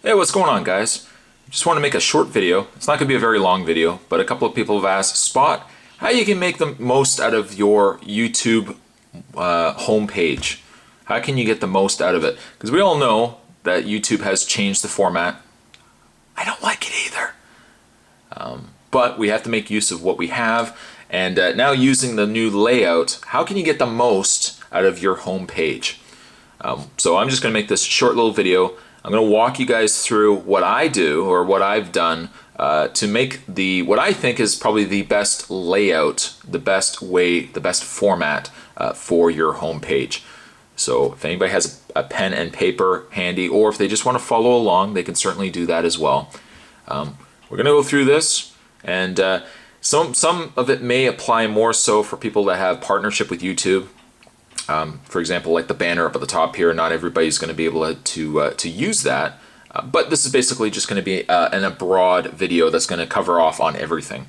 Hey, what's going on, guys? Just want to make a short video. It's not going to be a very long video, but a couple of people have asked, Spot, how you can make the most out of your YouTube homepage. How can you get the most out of it? Because we all know that YouTube has changed the format. I don't like it either. But we have to make use of what we have. And now using the new layout, how can you get the most out of your homepage? So I'm just going to make this short little video. I'm going to walk you guys through what I do or what I've done to make what I think is probably the best layout, the best way, the best format for your homepage. So if anybody has a pen and paper handy, or if they just want to follow along, they can certainly do that as well. We're going to go through this, and some of it may apply more so for people that have partnership with YouTube. For example, like the banner up at the top here, not everybody's going to be able to use that. But this is basically just going to be in a broad video that's going to cover off on everything.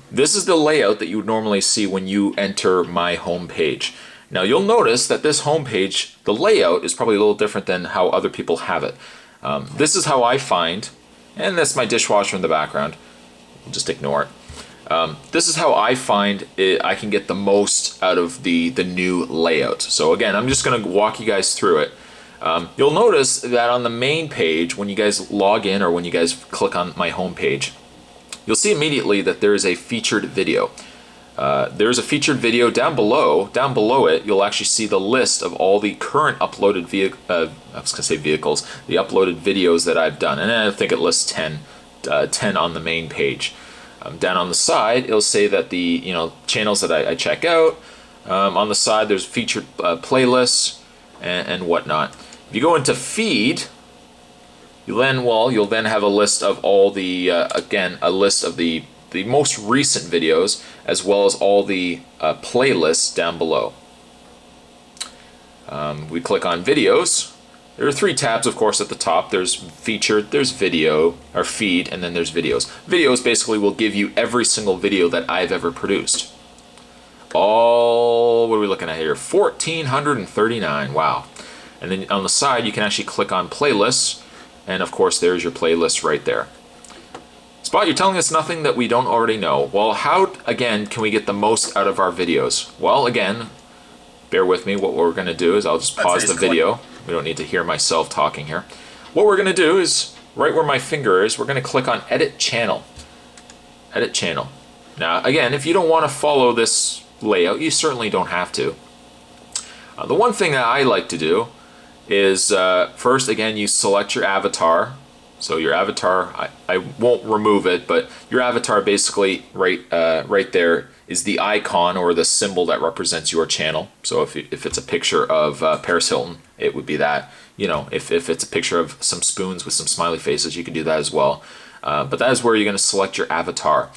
This is the layout that you would normally see when you enter my home page. Now you'll notice that this home page, the layout is probably a little different than how other people have it. This is how I find, and that's my dishwasher in the background. We'll just ignore it. This is how I find I can get the most out of the new layout. So again, I'm just going to walk you guys through it. You'll notice that on the main page, when you guys log in or when you guys click on my home page, you'll see immediately that there is a featured video. There's a featured video down below. Down below it, you'll actually see the list of all the current uploaded vehicles, the uploaded videos that I've done. And I think it lists 10 on the main page. Down on the side, it'll say that the channels that I check out. On the side, there's featured playlists and whatnot. If you go into feed, you'll then have a list of all the a list of the most recent videos, as well as all the playlists down below. We click on videos. There are three tabs, of course, at the top. There's featured, there's video, or feed, and then there's videos. Videos basically will give you every single video that I've ever produced. What are we looking at here? 1,439, wow. And then on the side, you can actually click on playlists, and of course, there's your playlist right there. Spot, you're telling us nothing that we don't already know. Well, how, again, can we get the most out of our videos? Well, again, bear with me. What we're going to do is I'll just pause the video. We don't need to hear myself talking here. What we're going to do is, right where my finger is, we're going to click on Edit Channel. Edit Channel. Now, again, if you don't want to follow this layout, you certainly don't have to. The one thing that I like to do is, first, again, you select your avatar. So your avatar, I won't remove it, but your avatar basically right there is the icon or the symbol that represents your channel. So if it's a picture of Paris Hilton, it would be that. If it's a picture of some spoons with some smiley faces, you can do that as well. But that is where you're going to select your avatar.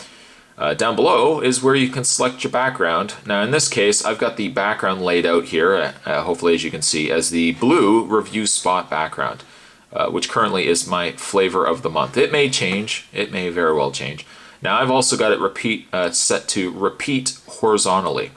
Down below is where you can select your background. Now in this case, I've got the background laid out here, hopefully as you can see, as the blue Review Spot background. Which currently is my flavor of the month. It may change. It may very well change. Now I've also got it set to repeat horizontally.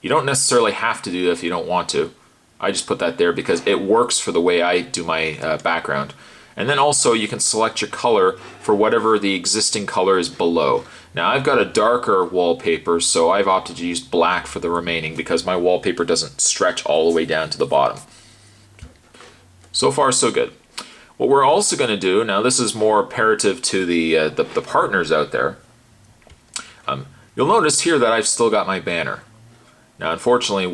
You don't necessarily have to do that if you don't want to. I just put that there because it works for the way I do my background. And then also you can select your color for whatever the existing color is below. Now I've got a darker wallpaper, so I've opted to use black for the remaining because my wallpaper doesn't stretch all the way down to the bottom. So far, so good. What we're also going to do, now this is more imperative to the partners out there. You'll notice here that I've still got my banner. Now, unfortunately,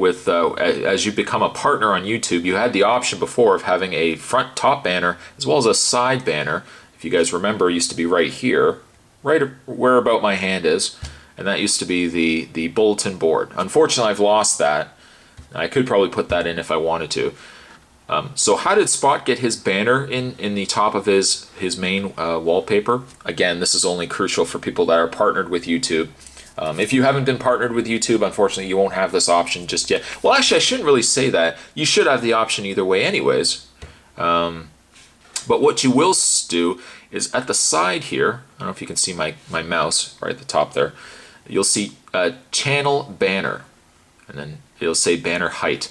as you become a partner on YouTube, you had the option before of having a front top banner as well as a side banner. If you guys remember, it used to be right here, right where about my hand is, and that used to be the bulletin board. Unfortunately, I've lost that. I could probably put that in if I wanted to. So how did Spot get his banner in the top of his main wallpaper? Again, this is only crucial for people that are partnered with YouTube. If you haven't been partnered with YouTube, unfortunately, you won't have this option just yet. Well, actually, I shouldn't really say that. You should have the option either way anyways. But what you will do is at the side here, I don't know if you can see my mouse right at the top there, you'll see channel banner, and then it'll say banner height.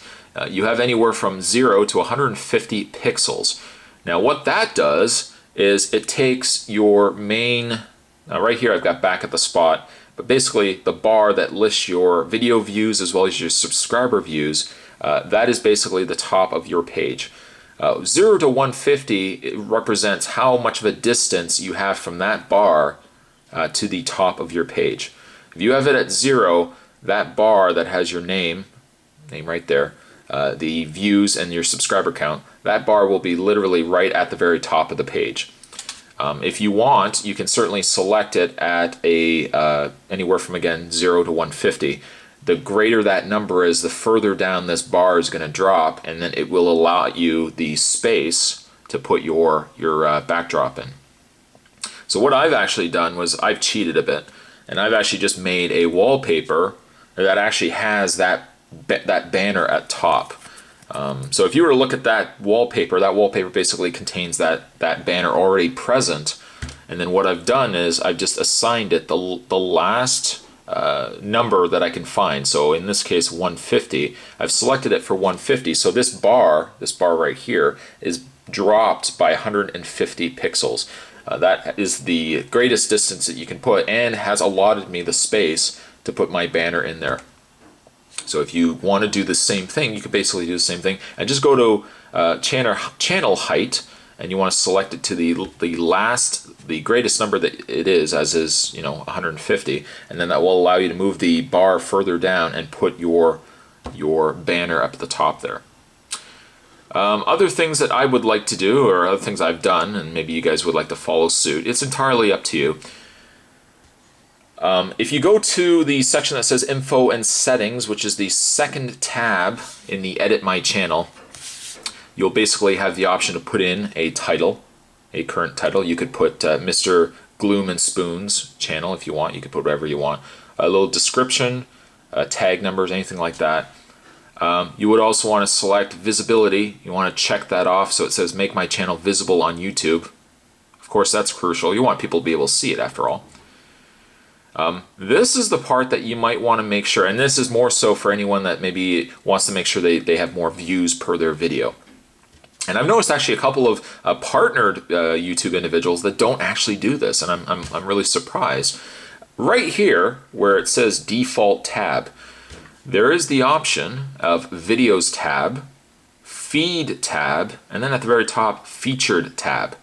You have anywhere from 0 to 150 pixels. Now what that does is it takes your main, now right here I've got back at the spot, but basically the bar that lists your video views as well as your subscriber views, that is basically the top of your page. 0 to 150 it represents how much of a distance you have from that bar to the top of your page. If you have it at 0, that bar that has your name right there, the views and your subscriber count, that bar will be literally right at the very top of the page. If you want, you can certainly select it at anywhere from, again, 0 to 150. The greater that number is, the further down this bar is going to drop, and then it will allow you the space to put your backdrop in. So what I've actually done was I've cheated a bit, and I've actually just made a wallpaper that actually has that banner at top. So if you were to look at that wallpaper basically contains that banner already present, and then what I've done is I've just assigned it the last number that I can find. So in this case 150. I've selected it for 150. So this bar right here is dropped by 150 pixels. That is the greatest distance that you can put, and has allotted me the space to put my banner in there. So if you want to do the same thing, you could basically do the same thing and just go to channel height, and you want to select it to the greatest number that it is, as is 150, and then that will allow you to move the bar further down and put your banner up at the top there. Other things that I would like to do, or other things I've done, and maybe you guys would like to follow suit, it's entirely up to you. If you go to the section that says Info and Settings, which is the second tab in the Edit My Channel, you'll basically have the option to put in a title, a current title. You could put Mr. Gloom and Spoon's channel if you want. You could put whatever you want. A little description, tag numbers, anything like that. You would also want to select visibility. You want to check that off so it says Make My Channel Visible on YouTube. Of course, that's crucial. You want people to be able to see it after all. This is the part that you might want to make sure, and this is more so for anyone that maybe wants to make sure they have more views per their video. And I've noticed actually a couple of partnered YouTube individuals that don't actually do this, and I'm really surprised. Right here, where it says Default Tab, there is the option of Videos tab, Feed tab, and then at the very top, Featured tab.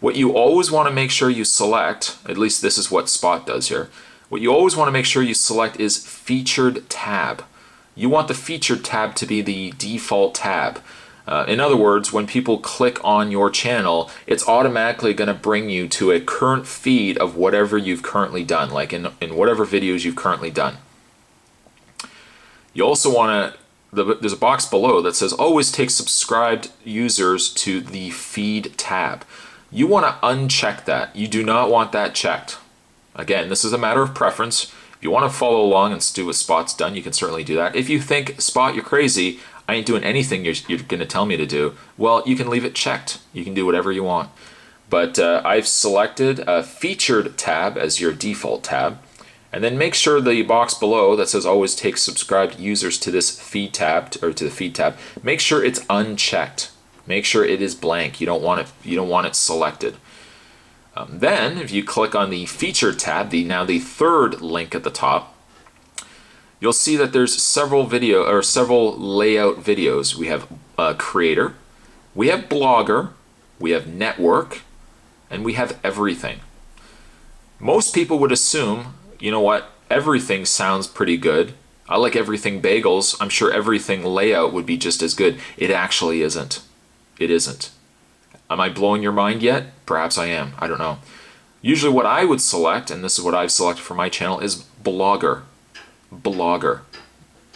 What you always want to make sure you select, at least this is what Spot does here, what you always want to make sure you select is Featured tab. You want the Featured tab to be the default tab. In other words, when people click on your channel, it's automatically going to bring you to a current feed of whatever you've currently done, like in whatever videos you've currently done. You also want to, there's a box below that says always take subscribed users to the Feed tab. You want to uncheck that. You do not want that checked. Again, this is a matter of preference. If you want to follow along and do what Spot's done, you can certainly do that. If you think, Spot, you're crazy, I ain't doing anything you're going to tell me to do, well, you can leave it checked. You can do whatever you want. But I've selected a Featured tab as your default tab. And then make sure the box below that says always take subscribed users to this feed tab, or to the feed tab, make sure it's unchecked. Make sure it is blank. You don't want it selected. Then, if you click on the Featured tab, now the third link at the top, you'll see that there's several layout videos. We have Creator, we have Blogger, we have Network, and we have Everything. Most people would assume, you know what, Everything sounds pretty good. I like Everything Bagels. I'm sure Everything Layout would be just as good. It actually isn't. It isn't. Am I blowing your mind yet? Perhaps I am. I don't know. Usually what I would select, and this is what I've selected for my channel, is Blogger. Blogger.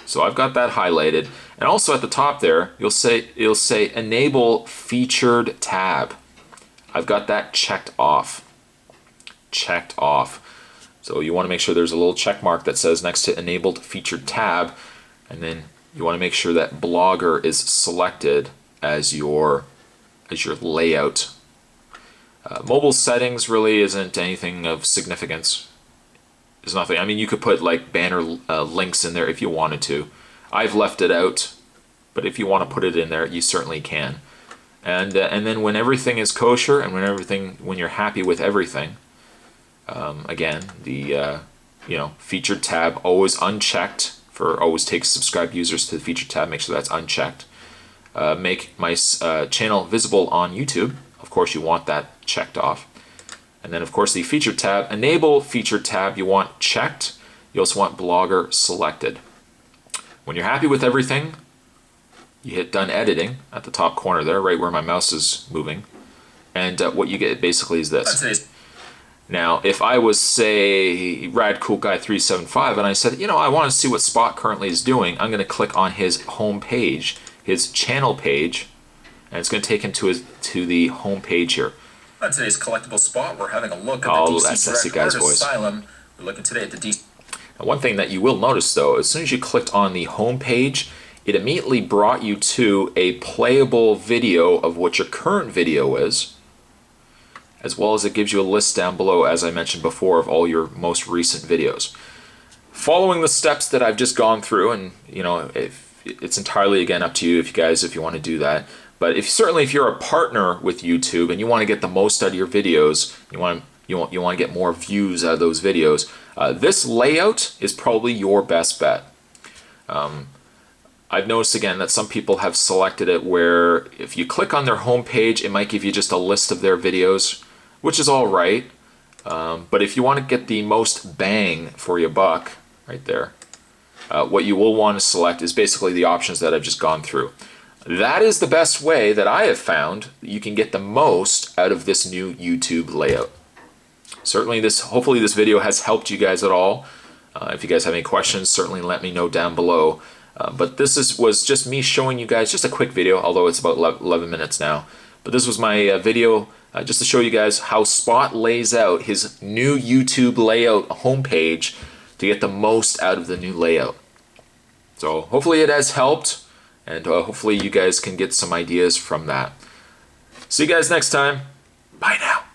So I've got that highlighted. And also at the top there, it'll say Enable Featured tab. I've got that checked off. Checked off. So you want to make sure there's a little check mark that says next to Enabled Featured tab, and then you want to make sure that Blogger is selected as your layout. Mobile settings really isn't anything of significance. There's nothing. I mean, you could put like banner links in there if you wanted to. I've left it out, but if you want to put it in there, you certainly can. And then when everything is kosher and when you're happy with everything, again, the featured tab always unchecked. Always takes subscribed users to the featured tab. Make sure that's unchecked. Make my channel visible on YouTube. Of course, you want that checked off. And then, of course, the featured tab. Enable featured tab you want checked. You also want blogger selected. When you're happy with everything, you hit done editing at the top corner there, right where my mouse is moving. And what you get basically is this. Now, if I was, say, RadCoolGuy375, and I said, I want to see what Spot currently is doing, I'm going to click on his home page, his channel page, and it's going to take him to the home page here. On today's collectible Spot, we're having a look at the DC Direct Art Asylum. We're looking today at the DC. Now, one thing that you will notice, though, as soon as you clicked on the home page, it immediately brought you to a playable video of what your current video is, as well as it gives you a list down below, as I mentioned before, of all your most recent videos. Following the steps that I've just gone through, and it's entirely again up to you if you want to do that. But if you're a partner with YouTube and you want to get the most out of your videos, you want to get more views out of those videos, this layout is probably your best bet. I've noticed again that some people have selected it where if you click on their home page, it might give you just a list of their videos, which is all right. But if you want to get the most bang for your buck, right there, what you will want to select is basically the options that I've just gone through. That is the best way that I have found you can get the most out of this new YouTube layout. Certainly hopefully this video has helped you guys at all. If you guys have any questions, certainly let me know down below. But this was just me showing you guys just a quick video, although it's about 11 minutes now. But this was my video just to show you guys how Spot lays out his new YouTube layout homepage to get the most out of the new layout. So hopefully it has helped, and hopefully you guys can get some ideas from that. See you guys next time. Bye now.